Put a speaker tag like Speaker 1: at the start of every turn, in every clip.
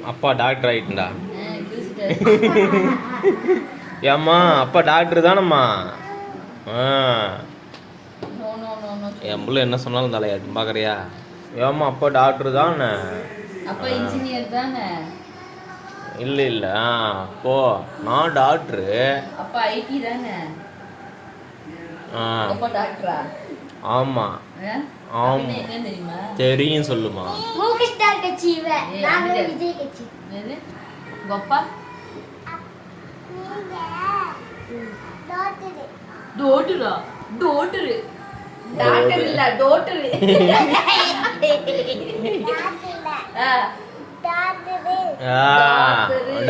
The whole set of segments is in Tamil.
Speaker 1: அப்பா டாக்டர் ஆயிட்டா. ஏம்மா அப்பா டாக்டர் தானம்மா. என் புள்ள என்ன சொன்னாலும் தலையாட்டு பாக்குறியா? ஏம்மா அப்பா டாக்டர் தானே.
Speaker 2: அப்பா இன்ஜினியர் தானே.
Speaker 1: இல்ல இல்ல அப்போ நான் டாக்டரு.
Speaker 2: அப்பா ஐடி தானே. அப்பா டாக்டரா?
Speaker 1: ஆமா ஆமா தெரியும் சொல்லுமா.
Speaker 3: மூவிஸ்டார் கட்சி நாங்க விஜய் கட்சி.
Speaker 2: எது கோப்பா டோட்டரா டோட்டரு டாக்டர் இல்ல டோட்டரு.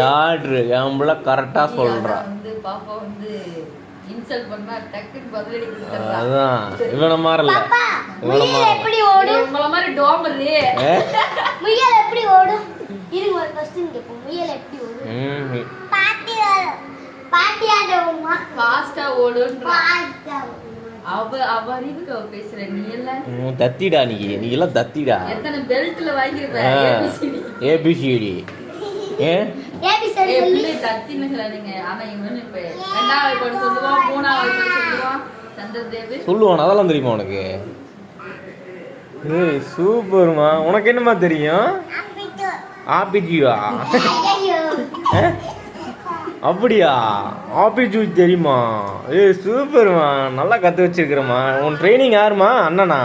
Speaker 1: டாக்டர் என் புள்ள கரெக்டா சொல்றா.
Speaker 2: வந்து பாப்பா வந்து இன்சல்ட் பண்ணா டக்குன்னு பதிலடி கொடுத்துறா.
Speaker 1: அதான் இவன மாறல.
Speaker 3: முயல் எப்படி ஓடும்?
Speaker 2: உங்கள மாதிரி டோமரு.
Speaker 3: முயல் எப்படி ஓடும்? இருங்க ஒரு क्वेश्चन கேப்போம். முயல் எப்படி ஓடும்? பாட்டியாட ஓடுமா? ஃபாஸ்டா
Speaker 2: ஓடுன்றா. அவ அறிவுக்கு அவ பேசுற. நீ எல்லாம்
Speaker 1: தத்திடா. நீ எல்லாம் தத்திடா.
Speaker 2: எத்தனை பெல்ட்ல வாங்கிருப்ப?
Speaker 1: ஏபிசிடி
Speaker 3: ஏபிசிடி
Speaker 2: சொல்லி தத்தின்னு சொல்லாதீங்க. ஆனா இவன் இப்ப ரெண்டாவது படி சொல்லுவான், மூணாவது படி சொல்லுவான். சந்திரதேவ் சொல்லுவான்.
Speaker 1: அதெல்லாம் தெரியுமா உனக்கு? ஏய் சூப்பர்மா. உனக்கு என்னமா தெரியும்? ஆபிஜியா? அப்படியா? ஆபிஜி தெரியுமா? ஏய் சூப்பர்மா. நல்லா கத்து வச்சிருக்கிறமா. உன் ட்ரைனிங் யாருமா? அண்ணனா?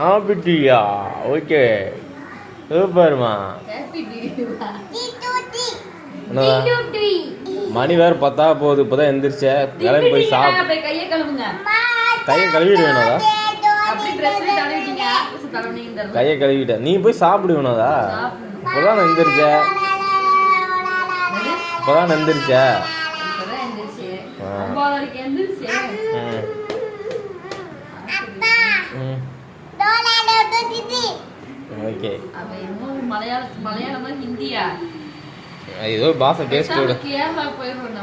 Speaker 1: ஆபிஜியா? ஓகே சூப்பர்மா. மணி வேற 10 போகுது. இப்பதான் எந்திரிச்ச. கிளம்பி போய் சாப்பிட்டு
Speaker 2: கையை கழுவுங்க.
Speaker 1: கையை கழுவிடு வேணாதா? கையை கழுவிட்ட. நீ போய் சாப்பிடு வேணாதா? இப்பதான் எந்திரிச்ச. இப்பதான் எந்திரிச்ச. ஓகே
Speaker 2: மலையாளமா ஹிந்தியா
Speaker 1: ஏதோ பாஷை பேசிட்டு விடு.
Speaker 2: கேரளா போயிடுவோம்.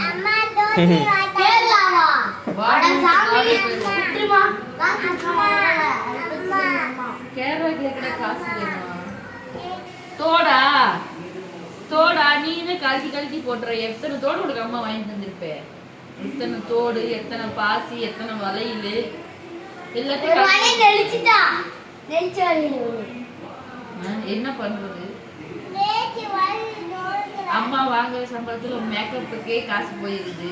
Speaker 2: கேரளா கேட்கிற காசு வேணுமா? தோடா தோடா நீனே கலக்கி கலக்கி போட்டுற. எத்தனை தோடு உனக்கு அம்மா வாங்கி தந்திருப்பேன். எத்தனை தோடு, எத்தனை பாசி, எத்தனை வளையல் எல்லாத்தையும் என்ன பண்றது? அம்மா வாங்குற சம்பளத்துல மேக்கப்புக்கே காசு போயிருது.